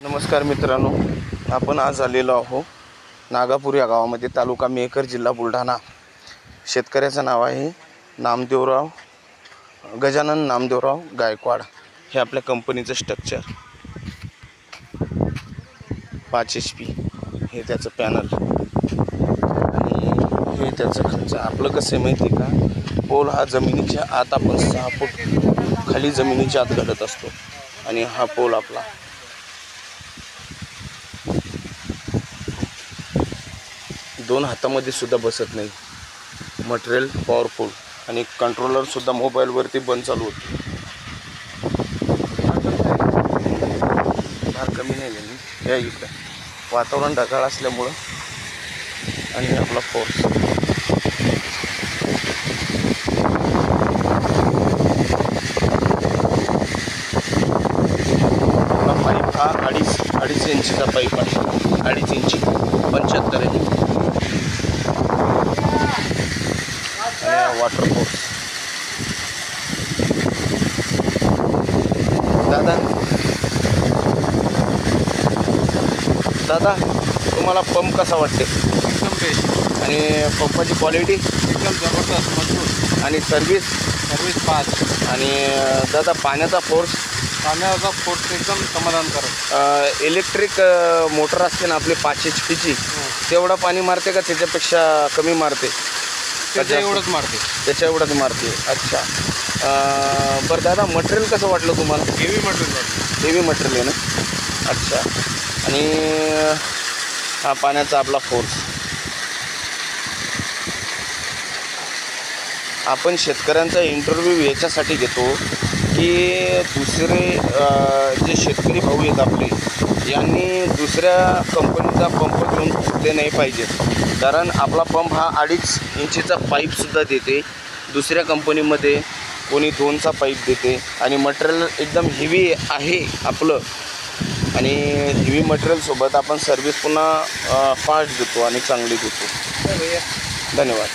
नमस्कार मित्रांनो, आपण आज आलेलो आहो नागापूर या गावामध्ये, तालुका मेहकर, जिल्हा बुलढाणा। शेतकऱ्याचं नाव आहे गजानन नामदेवराव गायकवाड। हे आपल्या कंपनीचं स्ट्रक्चर 5 HP हे त्याचं पॅनल आणि हे त्याचं खालचं। आपलं कसं आहे माहिती का, पोल हा जमिनीच्या आत आपण 6 फूट खाली जमिनीच्या आत घालत असतो आणि हा पोल आपला दोन हातामध्ये सुद्धा बसत नाही। मटेरियल पॉवरफुल आणि कंट्रोलर सुद्धा मोबाईलवरती बंद चालू होते। फार कमी नाही आहे या इकडं, वातावरण ढगाळ असल्यामुळं। आणि आपला फोर्स आपला पाईप हा अडीच इंचीचा पाईप आहे, 2.5 इंची 75 mm। आणि वॉटर फोर्स दादा तुम्हाला पंप कसा वाटते? एकदम बेस्ट। आणि पंपाची क्वालिटी एकदम जबरदस्त, मजबूत आणि सर्विस 5। आणि दादा पाण्याचा फोर्स एकदम समाधानकारक। इलेक्ट्रिक मोटर असते ना आपली 5 HP ची, तेवढं पाणी मारते का त्याच्यापेक्षा कमी मारते? त्याच्या एवढंच मारते। त्याच्या एवढंच मारते। अच्छा, बरं दादा मटेरियल कसं वाटलं तुम्हाला? हेवी मटेरियल आहे ना? अच्छा, आणि हा पाण्याचा आपला फोर्स। आपण शेतकऱ्यांचा इंटरव्ह्यू याच्यासाठी घेतो की दुसरे जे शेतकरी भाऊ आहेत आपले, यांनी दुसऱ्या कंपनीचा पंप घेऊन फुटले नाही पाहिजेत। कारण आपला पंप हा 2.5 इंचीचा पाईपसुद्धा देते, दुसऱ्या कंपनीमध्ये कोणी 2चा पाईप देते आणि मटेरियल एकदम हेवी आहे आपलं। आणि हेवी मटेरियलसोबत आपण सर्विस पुन्हा फास्ट देतो आणि चांगली देतो। धन्यवाद।